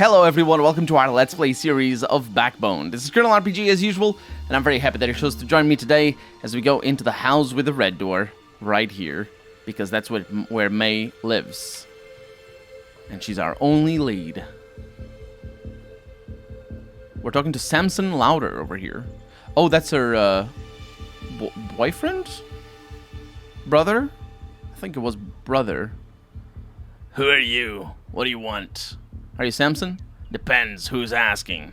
Hello everyone, welcome to our Let's Play series of Backbone. This is Colonel RPG as usual, and I'm very happy that you're chose to join me today as we go into the house with the red door, right here, because that's where May lives. And she's our only lead. We're talking to Samson Lotor over here. Oh, that's her, boyfriend? Brother? I think it was brother. Who are you? What do you want? Are you Samson? Depends who's asking.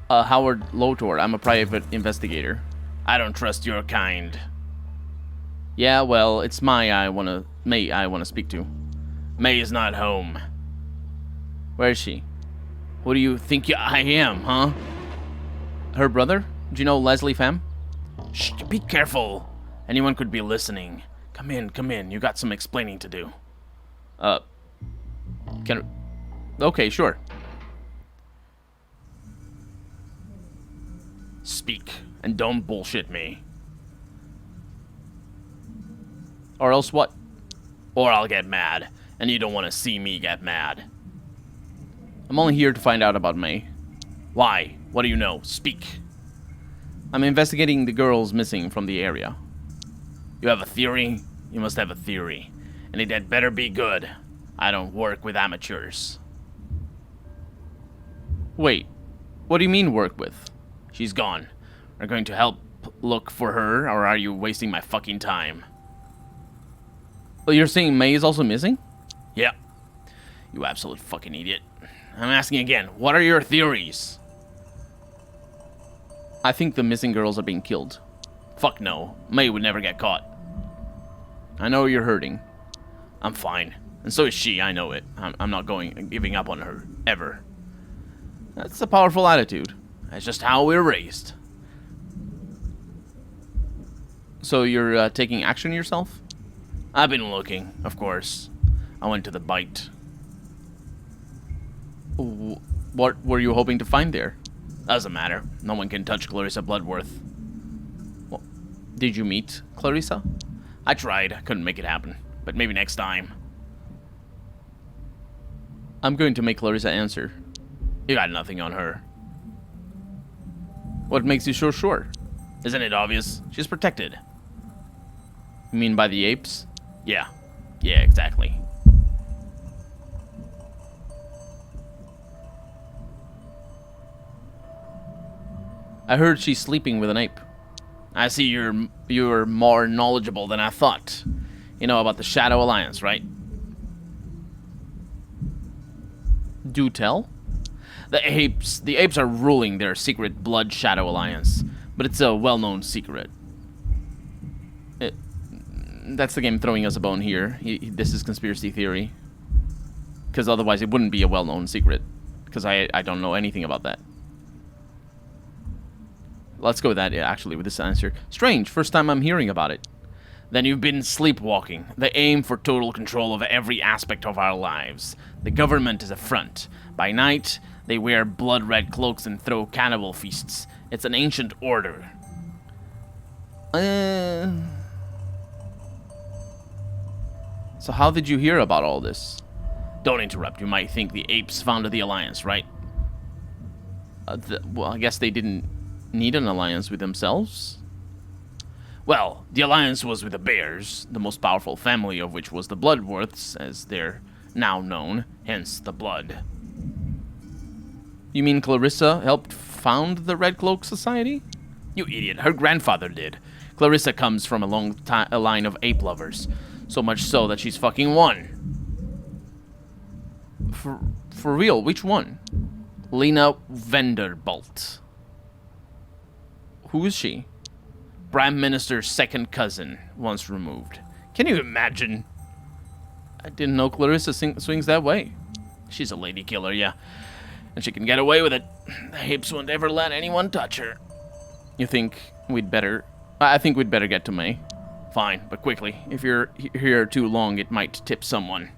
Howard Lotor. I'm a private investigator. I don't trust your kind. Yeah, well, it's May I wanna speak to. May is not home. Where is she? Who do you think I am, huh? Her brother? Do you know Leslie Pham? Shh, be careful. Anyone could be listening. Come in. You got some explaining to do. Okay, sure. Speak, and don't bullshit me. Or else what? Or I'll get mad, and you don't want to see me get mad. I'm only here to find out about May. Why? What do you know? Speak. I'm investigating the girls missing from the area. You have a theory? You must have a theory. And it had better be good. I don't work with amateurs. Wait, what do you mean work with? She's gone. Are you going to help look for her, or are you wasting my fucking time? Well, you're saying May is also missing? Yeah. You absolute fucking idiot. I'm asking again, what are your theories? I think the missing girls are being killed. Fuck no. May would never get caught. I know you're hurting. I'm fine. And so is she, I know it. I'm not giving up on her. Ever. That's a powerful attitude. That's just how we're raised. So you're taking action yourself? I've been looking, of course. I went to the bite. What were you hoping to find there? Doesn't matter. No one can touch Clarissa Bloodworth. Well, did you meet Clarissa? I tried. I couldn't make it happen. But maybe next time. I'm going to make Clarissa answer. You got nothing on her. What makes you so sure? Isn't it obvious? She's protected. You mean by the apes? Yeah. Yeah, exactly. I heard she's sleeping with an ape. I see you're more knowledgeable than I thought. You know about the Shadow Alliance, right? Do tell. The apes are ruling their secret Blood Shadow Alliance, but it's a well-known secret. That's the game throwing us a bone here. This is conspiracy theory. Because otherwise it wouldn't be a well-known secret. Because I don't know anything about that. Let's go with that, actually, with this answer. Strange, first time I'm hearing about it. Then you've been sleepwalking. They aim for total control of every aspect of our lives. The government is a front. By night, they wear blood-red cloaks and throw cannibal feasts. It's an ancient order. So how did you hear about all this? Don't interrupt. You might think the apes founded the alliance, right? Well, I guess they didn't need an alliance with themselves. Well, the alliance was with the Bears, the most powerful family of which was the Bloodworths, as they're now known, hence the blood. You mean Clarissa helped found the Red Cloak Society? You idiot, her grandfather did. Clarissa comes from a line of ape lovers, so much so that she's fucking one. For real, which one? Lena Vanderbilt. Who is she? Prime Minister's second cousin, once removed. Can you imagine? I didn't know Clarissa swings that way. She's a lady killer, yeah. And she can get away with it. The apes won't ever let anyone touch her. You think we'd better... I think we'd better get to May. Fine, but quickly. If you're here too long, it might tip someone.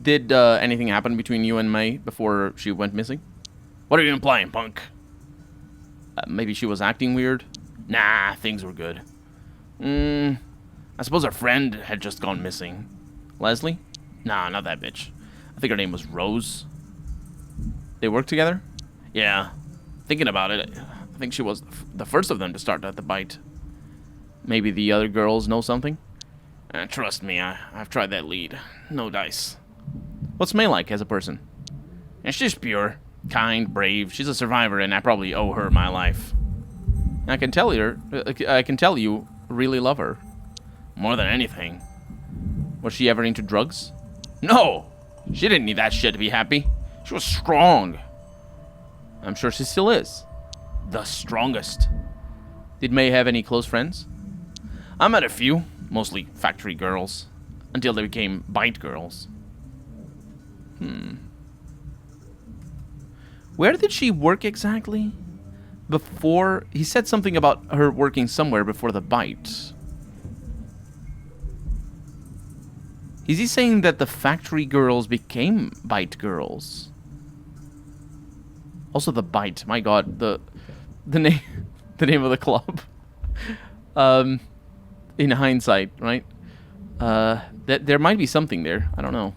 Did anything happen between you and May before she went missing? What are you implying, punk? Maybe she was acting weird? Nah, things were good. I suppose her friend had just gone missing. Leslie? Nah, not that bitch. I think her name was Rose. They worked together? Yeah. Thinking about it, I think she was the first of them to start at the bite. Maybe the other girls know something? Trust me, I've tried that lead. No dice. What's May like as a person? She's pure, kind, brave. She's a survivor, and I probably owe her my life. I can tell you really love her. More than anything. Was she ever into drugs? No! She didn't need that shit to be happy. She was strong. I'm sure she still is. The strongest. Did May have any close friends? I met a few, mostly factory girls, until they became bite girls. Where did she work exactly? Before... He said something about her working somewhere before the bite. Is he saying that the factory girls became bite girls? Also the bite. My god, the name of the club. In hindsight, right? There might be something there. I don't know.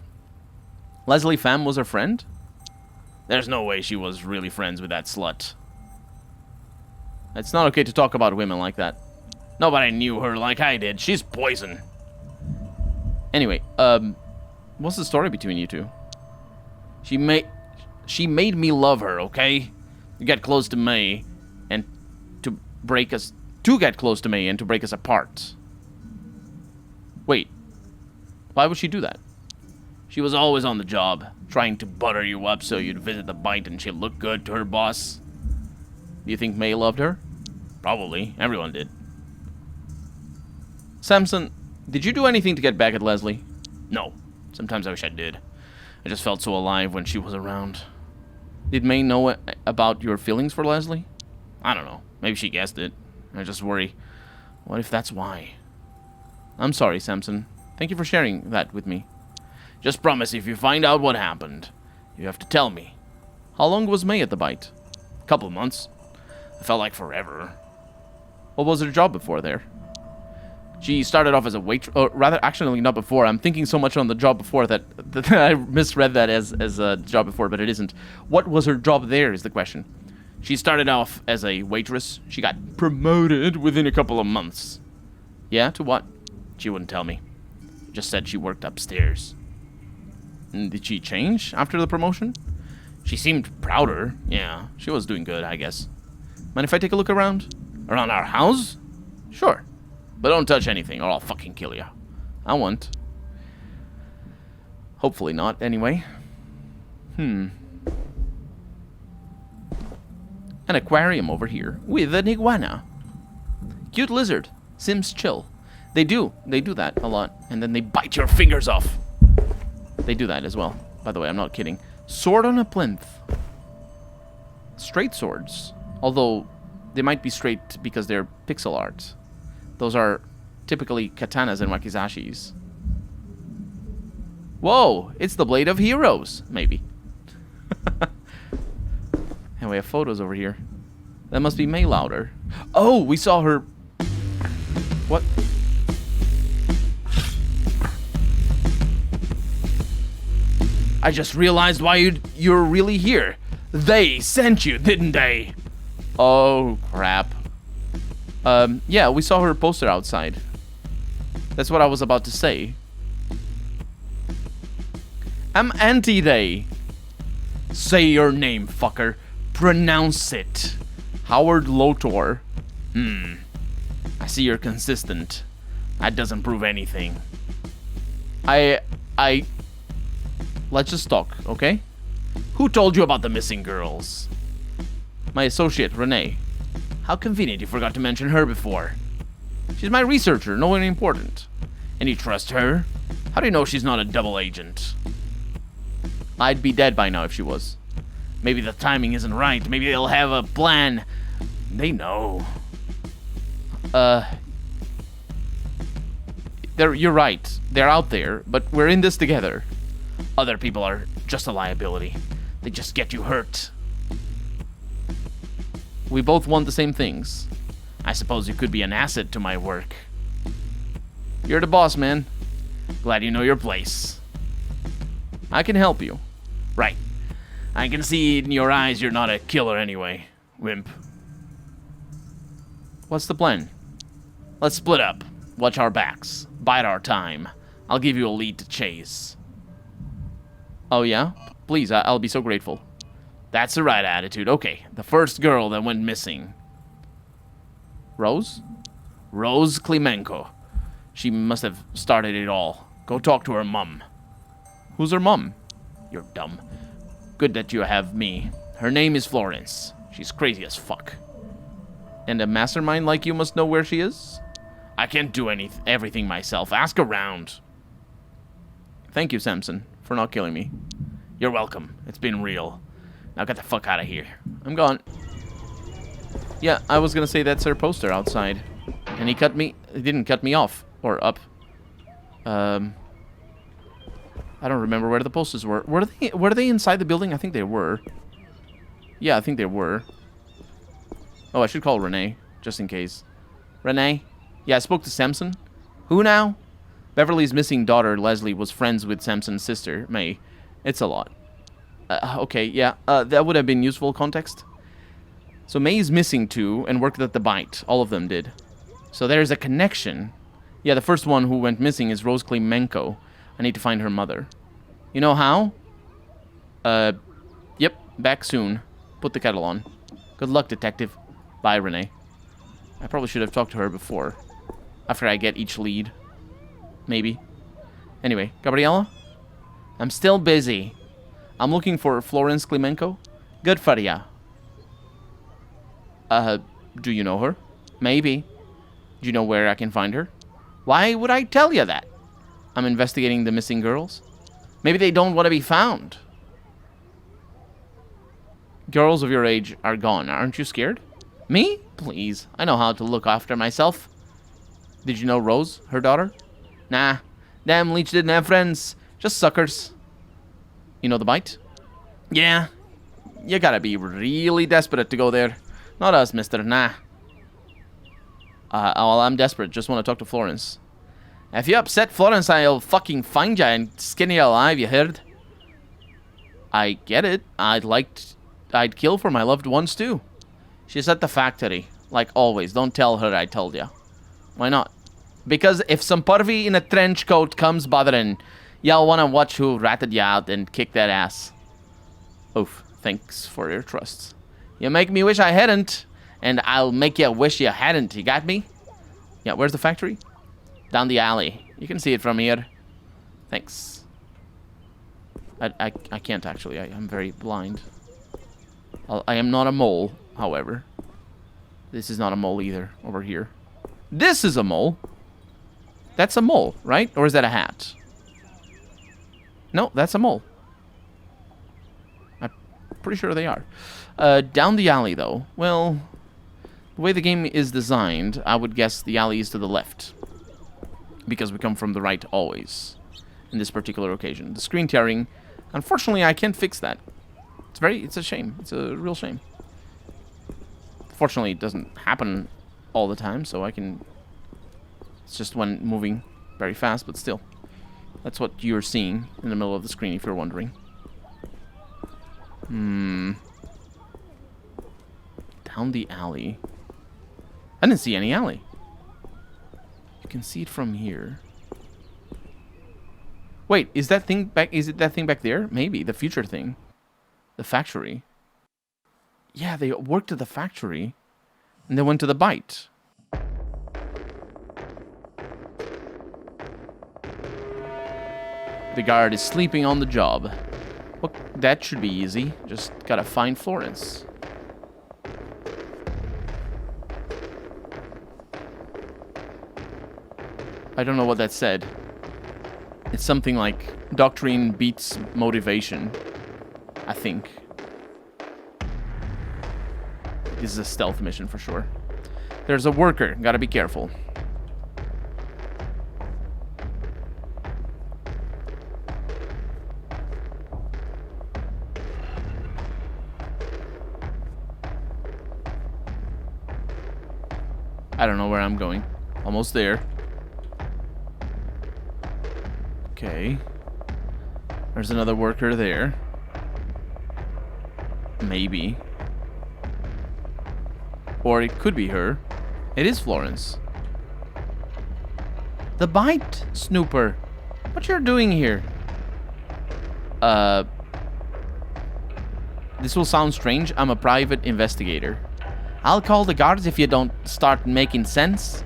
Leslie Pham was her friend? There's no way she was really friends with that slut. It's not okay to talk about women like that. Nobody knew her like I did. She's poison. Anyway, what's the story between you two? She made me love her, okay? You get close to May and to get close to May and to break us apart. Wait. Why would she do that? She was always on the job, trying to butter you up so you'd visit the bite and she'd look good to her boss. Do you think May loved her? Probably. Everyone did. Samson, did you do anything to get back at Leslie? No. Sometimes I wish I did. I just felt so alive when she was around. Did May know about your feelings for Leslie? I don't know. Maybe she guessed it. I just worry. What if that's why? I'm sorry, Samson. Thank you for sharing that with me. Just promise if you find out what happened, you have to tell me. How long was May at the bite? A couple of months. It felt like forever. What was her job before there? She started off as a waitress, or rather, actually not before. I'm thinking so much on the job before that I misread that as a job before, but it isn't. What was her job there is the question. She started off as a waitress. She got promoted within a couple of months. Yeah, to what? She wouldn't tell me. Just said she worked upstairs. And did she change after the promotion? She seemed prouder. Yeah, she was doing good, I guess. Mind if I take a look around? Around our house? Sure. But don't touch anything or I'll fucking kill you. I won't. Hopefully not, anyway. An aquarium over here with an iguana. Cute lizard. Sims chill. They do that a lot. And then they bite your fingers off. They do that as well. By the way, I'm not kidding. Sword on a plinth. Straight swords. Although, they might be straight because they're pixel art. Those are typically katanas and wakizashis. Whoa! It's the Blade of Heroes! Maybe. And we have photos over here. That must be May Louder. Oh, we saw her... What? I just realized why you're really here. They sent you, didn't they? Oh, crap. Yeah, we saw her poster outside. That's what I was about to say. I'm anti-they. Say your name, fucker. Pronounce it. Howard Lotor. I see you're consistent. That doesn't prove anything. Let's just talk, okay? Who told you about the missing girls? My associate, Renee. How convenient you forgot to mention her before. She's my researcher, no one important. And you trust her? How do you know she's not a double agent? I'd be dead by now if she was. Maybe the timing isn't right. Maybe they'll have a plan. They know. You're right. They're out there, but we're in this together. Other people are just a liability. They just get you hurt. We both want the same things. I suppose you could be an asset to my work. You're the boss, man. Glad you know your place. I can help you. Right. I can see in your eyes you're not a killer anyway, wimp. What's the plan? Let's split up. Watch our backs. Bide our time. I'll give you a lead to chase. Oh, yeah? Please, I'll be so grateful. That's the right attitude. Okay, the first girl that went missing. Rose? Rose Klimenko. She must have started it all. Go talk to her mum. Who's her mum? You're dumb. Good that you have me. Her name is Florence. She's crazy as fuck. And a mastermind like you must know where she is? I can't do everything myself. Ask around. Thank you, Samson, for not killing me. You're welcome. It's been real. Now get the fuck out of here. I'm gone. Yeah, I was gonna say that's her poster outside. And he didn't cut me off. Or up. I don't remember where the posters were. Were they inside the building? I think they were. Yeah, I think they were. Oh, I should call Renee, just in case. Renee? Yeah, I spoke to Samson. Who now? Beverly's missing daughter, Leslie, was friends with Samson's sister, May. It's a lot. Okay, yeah, that would have been useful context. So May's missing too, and worked at the Bite. All of them did. So there's a connection. Yeah, the first one who went missing is Rose Klimenko. I need to find her mother. You know how? Yep, back soon. Put the kettle on. Good luck, detective. Bye, Renee. I probably should have talked to her before. After I get each lead. Maybe. Anyway, Gabriella? I'm still busy. I'm looking for Florence Klimenko. Good for ya. Do you know her? Maybe. Do you know where I can find her? Why would I tell you that? I'm investigating the missing girls. Maybe they don't want to be found. Girls of your age are gone. Aren't you scared? Me? Please. I know how to look after myself. Did you know Rose, her daughter? Nah. Damn leech didn't have friends. Just suckers. You know the Bite? Yeah. You gotta be really desperate to go there. Not us, mister. Nah. Well, I'm desperate. Just want to talk to Florence. If you upset Florence, I'll fucking find ya and skin you alive, you heard? I get it. I'd kill for my loved ones, too. She's at the factory. Like always. Don't tell her I told ya. Why not? Because if some pervy in a trench coat comes bothering, y'all want to watch who ratted ya out and kick that ass. Oof. Thanks for your trust. You make me wish I hadn't, and I'll make you wish you hadn't. You got me? Yeah, where's the factory? Down the alley. You can see it from here. Thanks. I can't actually. I'm very blind. I am not a mole, however. This is not a mole either, over here. This is a mole. That's a mole, right? Or is that a hat? No, that's a mole. I'm pretty sure they are. Down the alley, though. Well, the way the game is designed, I would guess the alley is to the left. Because we come from the right always. In this particular occasion. The screen tearing, unfortunately, I can't fix that. It's a shame. It's a real shame. Fortunately, it doesn't happen all the time, so I can... It's just when moving very fast, but still. That's what you're seeing in the middle of the screen, if you're wondering. Down the alley. I didn't see any alley. You can see it from here. Wait, is that thing back? Is it that thing back there? Maybe the future thing, the factory. Yeah, they worked at the factory, and they went to the Bite. The guard is sleeping on the job. Well, that should be easy. Just gotta find Florence. I don't know what that said. It's something like doctrine beats motivation, I think. This is a stealth mission for sure. There's a worker. Gotta be careful. I don't know where I'm going. Almost there. Okay. There's another worker there. Maybe. Or it could be her. It is Florence. The bite snooper. What you're doing here? This will sound strange. I'm a private investigator. I'll call the guards if you don't start making sense.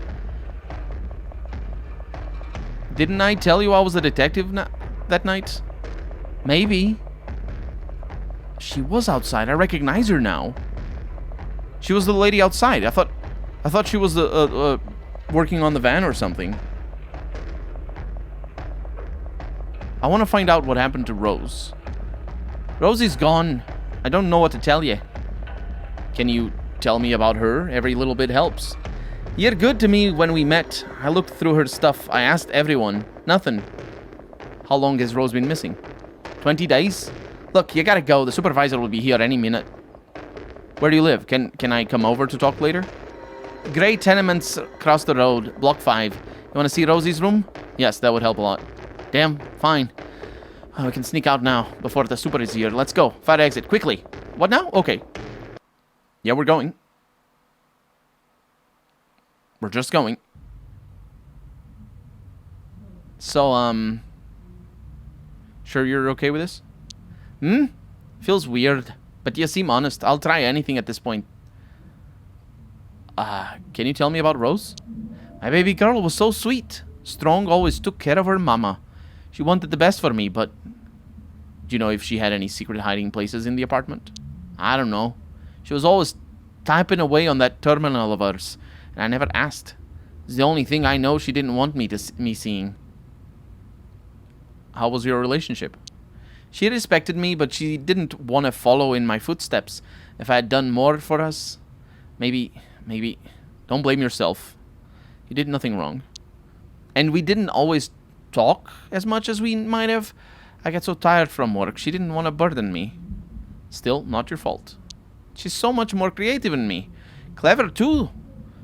Didn't I tell you I was a detective that night? Maybe. She was outside. I recognize her now. She was the lady outside. I thought she was working on the van or something. I want to find out what happened to Rose. Rosie's gone. I don't know what to tell you. Can you tell me about her? Every little bit helps. You're good to me when we met. I looked through her stuff. I asked everyone. Nothing. How long has Rose been missing? 20 days? Look, you gotta go. The supervisor will be here any minute. Where do you live? Can I come over to talk later? Grey tenements across the road. Block 5. You want to see Rosie's room? Yes, that would help a lot. Damn, fine. We can sneak out now, before the super is here. Let's go. Fire exit, quickly. What now? Okay. Yeah, we're going. We're just going. So, sure you're okay with this? Feels weird, but you seem honest. I'll try anything at this point. Can you tell me about Rose? My baby girl was so sweet. Strong, always took care of her mama. She wanted the best for me, but... Do you know if she had any secret hiding places in the apartment? I don't know. She was always typing away on that terminal of hers, and I never asked. It's the only thing I know she didn't want me seeing. How was your relationship? She respected me, but she didn't want to follow in my footsteps. If I had done more for us, maybe, don't blame yourself. You did nothing wrong. And we didn't always talk as much as we might have. I got so tired from work, she didn't want to burden me. Still, not your fault. She's so much more creative than me. Clever, too.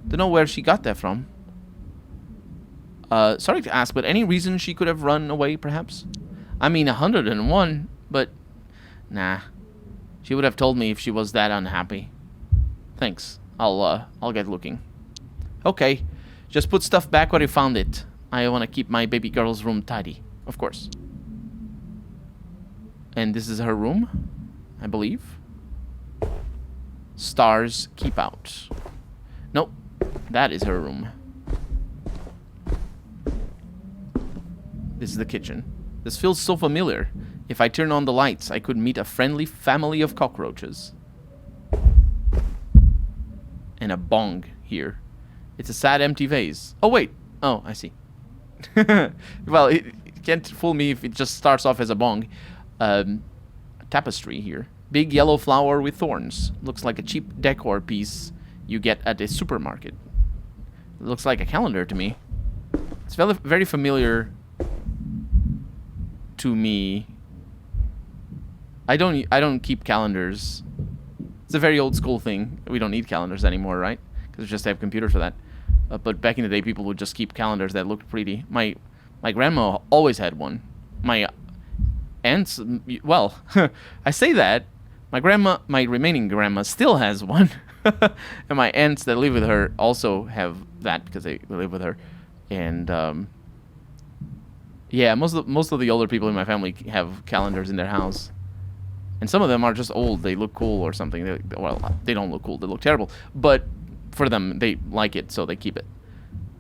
Don't know where she got that from. Sorry to ask, but any reason she could have run away, perhaps? I mean, 101, but... Nah. She would have told me if she was that unhappy. Thanks. I'll get looking. Okay. Just put stuff back where you found it. I want to keep my baby girl's room tidy. Of course. And this is her room, I believe. Stars keep out. Nope. That is her room. This is the kitchen. This feels so familiar. If I turn on the lights, I could meet a friendly family of cockroaches. And a bong here. It's a sad empty vase. Oh, wait. Oh, I see. Well, it can't fool me if it just starts off as a bong. Tapestry here. Big yellow flower with thorns. Looks like a cheap decor piece you get at a supermarket. It looks like a calendar to me. It's very, very familiar to me. I don't keep calendars. It's a very old school thing. We don't need calendars anymore, right? Because we just have computers for that. But back in the day, people would just keep calendars that looked pretty. My grandma always had one. My aunts, well, I say that. My remaining grandma still has one. And my aunts that live with her also have that because they live with her. And yeah, most of the older people in my family have calendars in their house. And some of them are just old. They look cool or something. They don't look cool. They look terrible. But for them, they like it, so they keep it.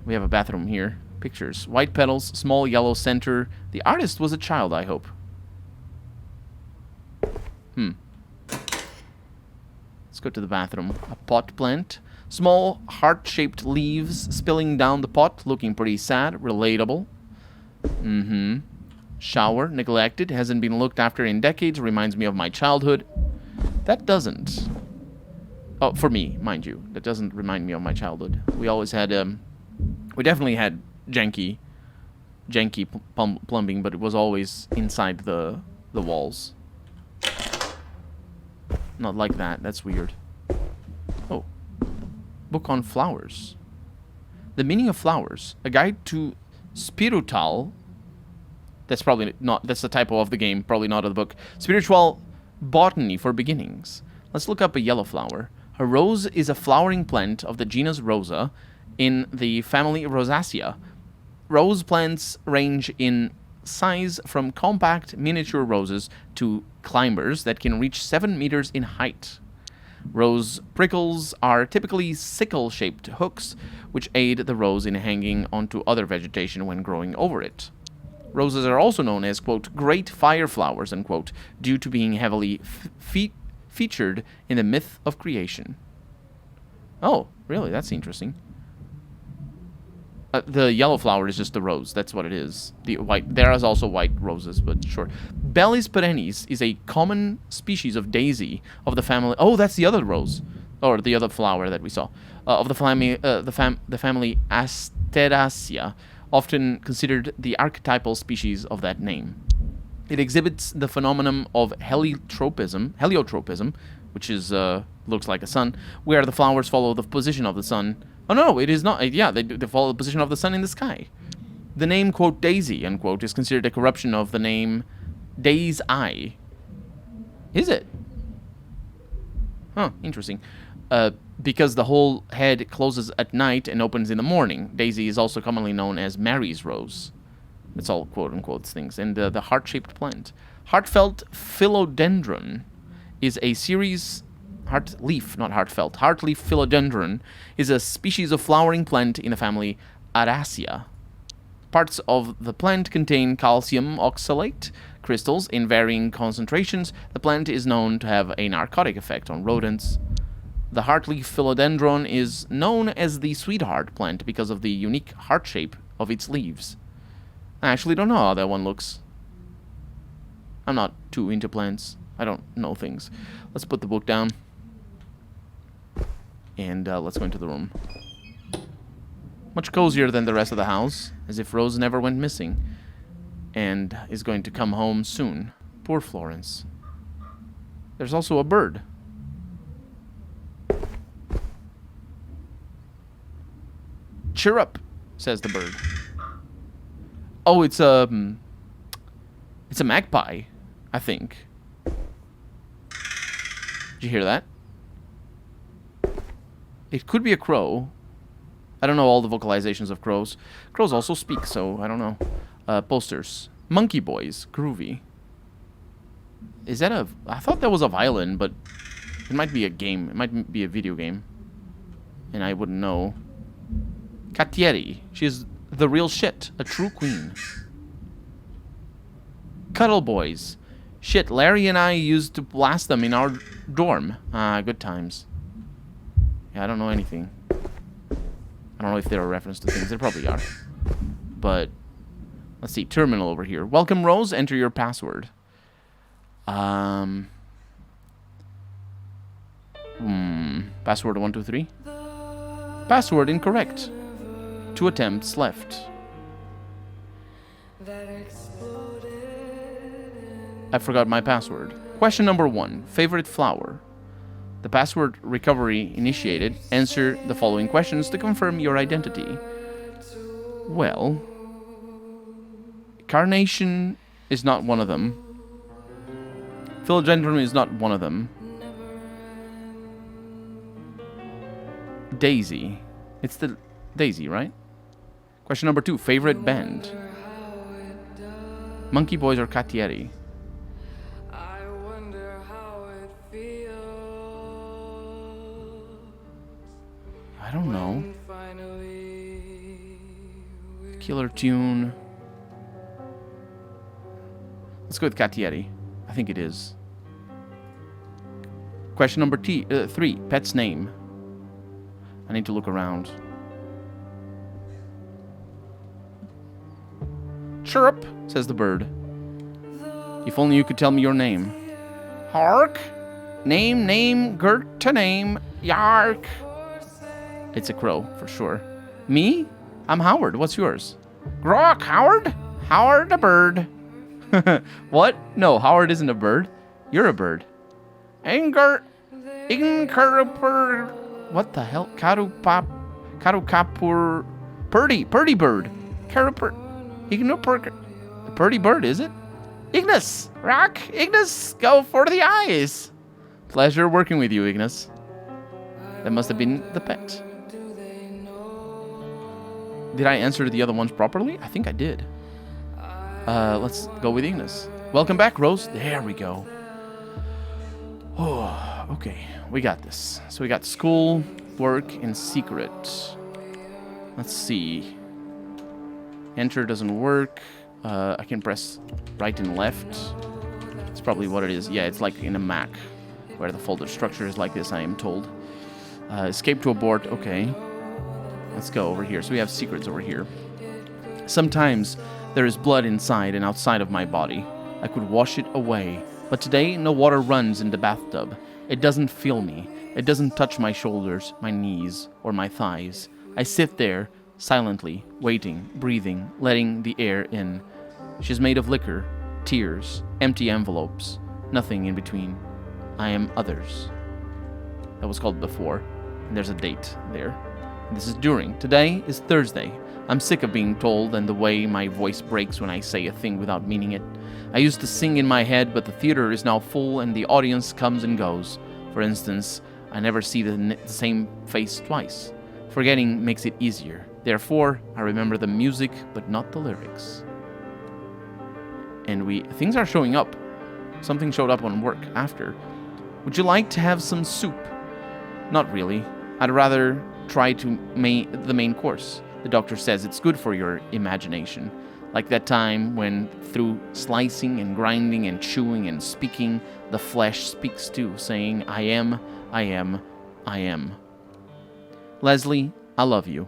We have a bathroom here. Pictures. White petals, small yellow center. The artist was a child, I hope. Let's go to the bathroom. A pot plant. Small heart-shaped leaves spilling down the pot. Looking pretty sad. Relatable. Shower. Neglected. Hasn't been looked after in decades. Reminds me of my childhood. That doesn't. Oh, for me, mind you. That doesn't remind me of my childhood. We always had, we definitely had janky plumbing, but it was always inside the walls. Not like that. That's weird. Oh. Book on flowers. The meaning of flowers. A guide to spiritual That's probably not, that's the typo of the game, probably not of the book. Spiritual botany for beginnings. Let's look up a yellow flower. A rose is a flowering plant of the genus Rosa in the family Rosacea. Rose plants range in size from compact miniature roses to climbers that can reach 7 meters in height. Rose prickles are typically sickle-shaped hooks, which aid the rose in hanging onto other vegetation when growing over it. Roses are also known as, quote, great fire flowers, unquote, due to being heavily featured in the myth of creation. Oh, really? That's interesting. The yellow flower is just the rose. That's what it is. The white. There is also white roses, but sure. Bellis perennis is a common species of daisy of the family. Oh, that's the other rose, or the other flower that we saw of the family. The family Asteraceae, often considered the archetypal species of that name. It exhibits the phenomenon of heliotropism, which is looks like a sun, where the flowers follow the position of the sun. Oh, no, it is not. Yeah, they follow the position of the sun in the sky. The name, quote, daisy, unquote, is considered a corruption of the name day's eye. Is it? Huh, interesting. Because the whole head closes at night and opens in the morning. Daisy is also commonly known as Mary's rose. It's all quote-unquote things. And the heart-shaped plant. Heartfelt philodendron is a series... Heartleaf, not heartfelt. Heartleaf philodendron is a species of flowering plant in the family Araceae. Parts of the plant contain calcium oxalate crystals in varying concentrations. The plant is known to have a narcotic effect on rodents. The heartleaf philodendron is known as the sweetheart plant because of the unique heart shape of its leaves. I actually don't know how that one looks. I'm not too into plants. I don't know things. Let's put the book down. And let's go into the room. Much cozier than the rest of the house, as if Rose never went missing, and is going to come home soon. Poor Florence. There's also a bird. Cheer up, says the bird. Oh, it's a magpie, I think. Did you hear that? It could be a crow. I don't know all the vocalizations of crows. Crows also speak, so I don't know. Posters. Monkey Boys. Groovy. Is that a... I thought that was a violin, but it might be a game. It might be a video game. And I wouldn't know. Cattieri. She's the real shit. A true queen. Cuddle Boys. Shit, Larry and I used to blast them in our dorm. Good times. Yeah, I don't know anything. I don't know if they're a reference to things. They probably are. But, let's see. Terminal over here. Welcome, Rose. Enter your password. Password 123. Password incorrect. 2 attempts left. I forgot my password. Question number 1. Favorite flower. The password recovery initiated. Answer the following questions to confirm your identity. Well, carnation is not one of them. Philodendron is not one of them. Daisy. It's the Daisy, right? Question number 2. Favorite band. Monkey Boys or Cattieri? I don't know. Killer tune. Let's go with Cattieri. I think it is. Question number 3. Pet's name. I need to look around. Chirp, says the bird. If only you could tell me your name. Hark. Name, Gert to name. Yark. It's a crow, for sure. Me? I'm Howard. What's yours? Grok, Howard? Howard a bird. What? No, Howard isn't a bird. You're a bird. Anger... Incarupur... What the hell? Karukapur... Purdy bird. Karupur... Ignupur... A pretty bird, is it? Ignis! Rock! Ignis! Go for the eyes! Pleasure working with you, Ignis. That must have been the pet. Did I answer the other ones properly? I think I did. Let's go with Ignis. Welcome back, Rose. There we go. Oh, okay. We got this. So we got school, work, and secret. Let's see. Enter doesn't work. I can press right and left. It's probably what it is. Yeah, it's like in a Mac, where the folder structure is like this, I am told. Escape to abort. Okay. Let's go over here. So we have secrets over here. Sometimes there is blood inside and outside of my body. I could wash it away. But today, no water runs in the bathtub. It doesn't feel me. It doesn't touch my shoulders, my knees, or my thighs. I sit there, silently, waiting, breathing, letting the air in. She's made of liquor, tears, empty envelopes, nothing in between. I am others. That was called before, and there's a date there. This is during. Today is Thursday. I'm sick of being told and the way my voice breaks when I say a thing without meaning it. I used to sing in my head, but the theater is now full and the audience comes and goes. For instance, I never see the same face twice. Forgetting makes it easier. Therefore, I remember the music, but not the lyrics. And things are showing up. Something showed up on work after. Would you like to have some soup? Not really. I'd rather try the main course. The doctor says it's good for your imagination. Like that time when, through slicing and grinding and chewing and speaking, the flesh speaks too, saying, I am, I am, I am. Leslie, I love you.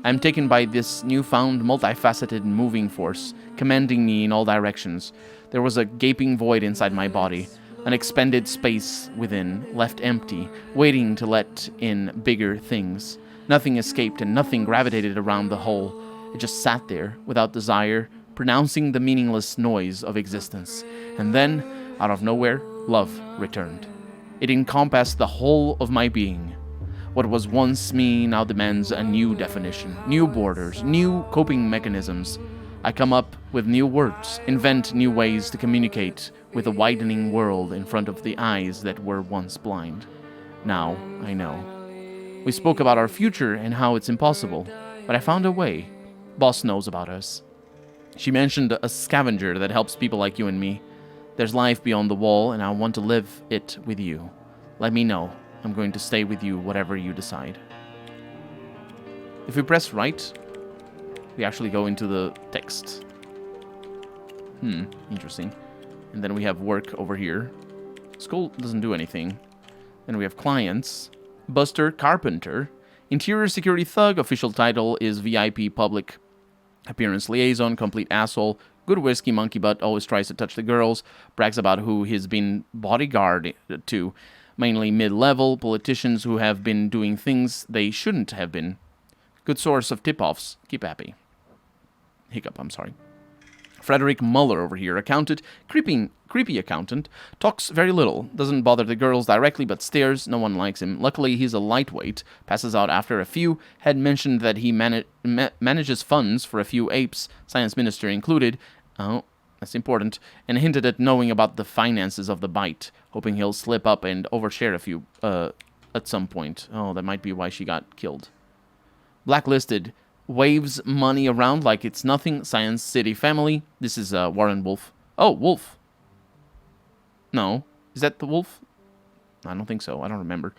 I'm taken by this newfound, multifaceted moving force, commanding me in all directions. There was a gaping void inside my body, an expended space within, left empty, waiting to let in bigger things. Nothing escaped and nothing gravitated around the hole. It just sat there, without desire, pronouncing the meaningless noise of existence. And then, out of nowhere, love returned. It encompassed the whole of my being. What was once me now demands a new definition, new borders, new coping mechanisms. I come up with new words, invent new ways to communicate with a widening world in front of the eyes that were once blind. Now I know. We spoke about our future and how it's impossible, but I found a way. Boss knows about us. She mentioned a scavenger that helps people like you and me. There's life beyond the wall, and I want to live it with you. Let me know. I'm going to stay with you, whatever you decide. If we press right, we actually go into the text. Interesting. And then we have work over here. School doesn't do anything. Then we have clients. Buster Carpenter. Interior security thug. Official title is VIP public appearance liaison. Complete asshole. Good whiskey monkey butt. Always tries to touch the girls. Brags about who he's been bodyguard to. Mainly mid-level politicians who have been doing things they shouldn't have been. Good source of tip-offs. Keep happy. Hiccup, I'm sorry. Frederick Muller over here, accountant, creepy accountant, talks very little, doesn't bother the girls directly but stares, no one likes him. Luckily, he's a lightweight, passes out after a few, had mentioned that he manages funds for a few apes, science minister included, oh, that's important, and hinted at knowing about the finances of the bite, hoping he'll slip up and overshare a few, at some point. Oh, that might be why she got killed. Blacklisted. Waves money around like it's nothing. Science City family. This is Warren Wolf. Oh, Wolf. No. Is that the Wolf? I don't think so. I don't remember.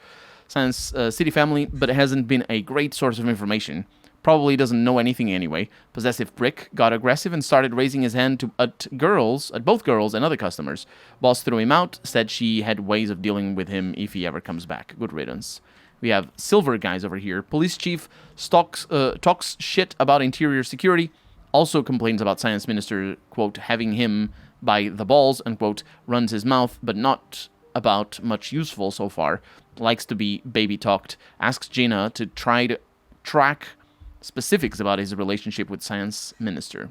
Science City family, but it hasn't been a great source of information. Probably doesn't know anything anyway. Possessive prick. Got aggressive and started raising his hand at both girls and other customers. Boss threw him out. Said she had ways of dealing with him if he ever comes back. Good riddance. We have silver guys over here. Police chief talks shit about interior security. Also complains about science minister, quote, having him by the balls, unquote, runs his mouth, but not about much useful so far. Likes to be baby talked. Asks Gina to try to track specifics about his relationship with science minister.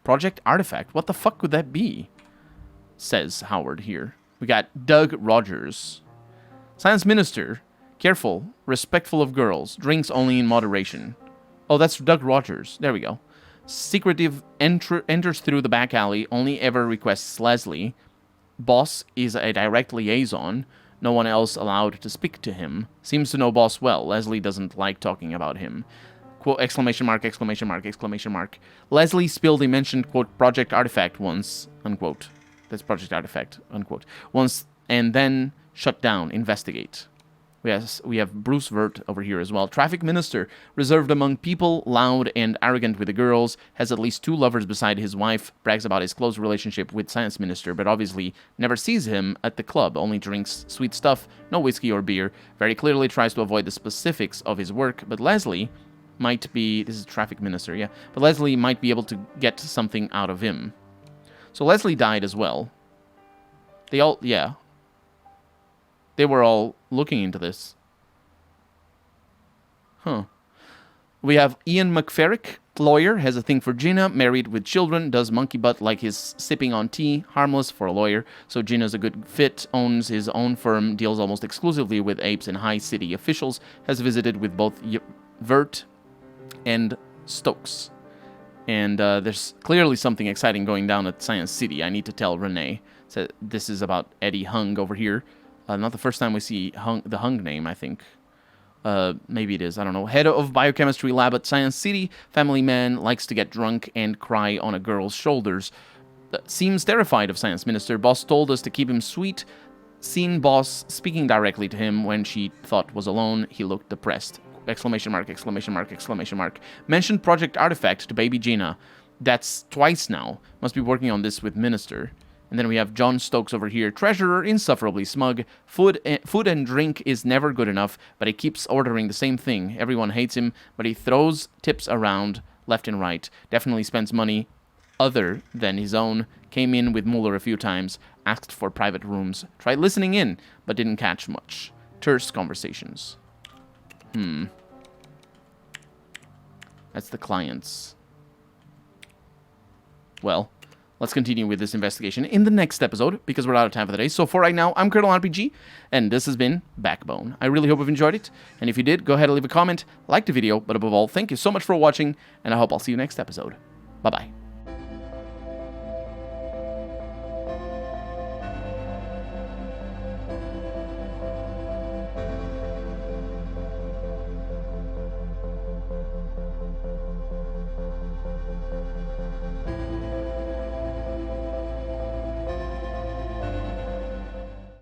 Project Artifact. What the fuck could that be? Says Howard here. We got Doug Rogers. Science minister. Careful, respectful of girls, drinks only in moderation. Oh, that's Doug Rogers. There we go. Secretive enters through the back alley, only ever requests Leslie. Boss is a direct liaison. No one else allowed to speak to him. Seems to know Boss well. Leslie doesn't like talking about him. Quote, exclamation mark, exclamation mark, exclamation mark. Leslie spilled a mentioned, quote, Project Artifact once, unquote. That's Project Artifact, unquote. Once, and then shut down, investigate. We have Bruce Vert over here as well. Traffic Minister, reserved among people, loud and arrogant with the girls, has at least 2 lovers beside his wife, brags about his close relationship with Science Minister, but obviously never sees him at the club, only drinks sweet stuff, no whiskey or beer, very clearly tries to avoid the specifics of his work, but Leslie might be, this is Traffic Minister, yeah, but Leslie might be able to get something out of him. So Leslie died as well. They all, yeah. They were all looking into this. Huh. We have Ian McFerrick, lawyer, has a thing for Gina, married with children, does monkey butt like his sipping on tea, harmless for a lawyer, so Gina's a good fit, owns his own firm, deals almost exclusively with apes and high city officials, has visited with both Vert and Stokes. And there's clearly something exciting going down at Science City. I need to tell Renee. So this is about Eddie Hung over here. Not the first time we see the Hung name, I think. Maybe it is, I don't know. Head of biochemistry lab at Science City. Family man, likes to get drunk and cry on a girl's shoulders. Seems terrified of Science Minister. Boss told us to keep him sweet. Seen Boss speaking directly to him when she thought was alone. He looked depressed. Exclamation mark, exclamation mark, exclamation mark. Mentioned Project Artifact to baby Gina. That's twice now. Must be working on this with Minister. And then we have John Stokes over here. Treasurer, insufferably smug. Food and drink is never good enough, but he keeps ordering the same thing. Everyone hates him, but he throws tips around left and right. Definitely spends money other than his own. Came in with Mueller a few times. Asked for private rooms. Tried listening in, but didn't catch much. Terse conversations. That's the clients. Well, let's continue with this investigation in the next episode, because we're out of time for the day. So for right now, I'm Colonel RPG, and this has been Backbone. I really hope you've enjoyed it, and if you did, go ahead and leave a comment, like the video, but above all, thank you so much for watching, and I hope I'll see you next episode. Bye-bye.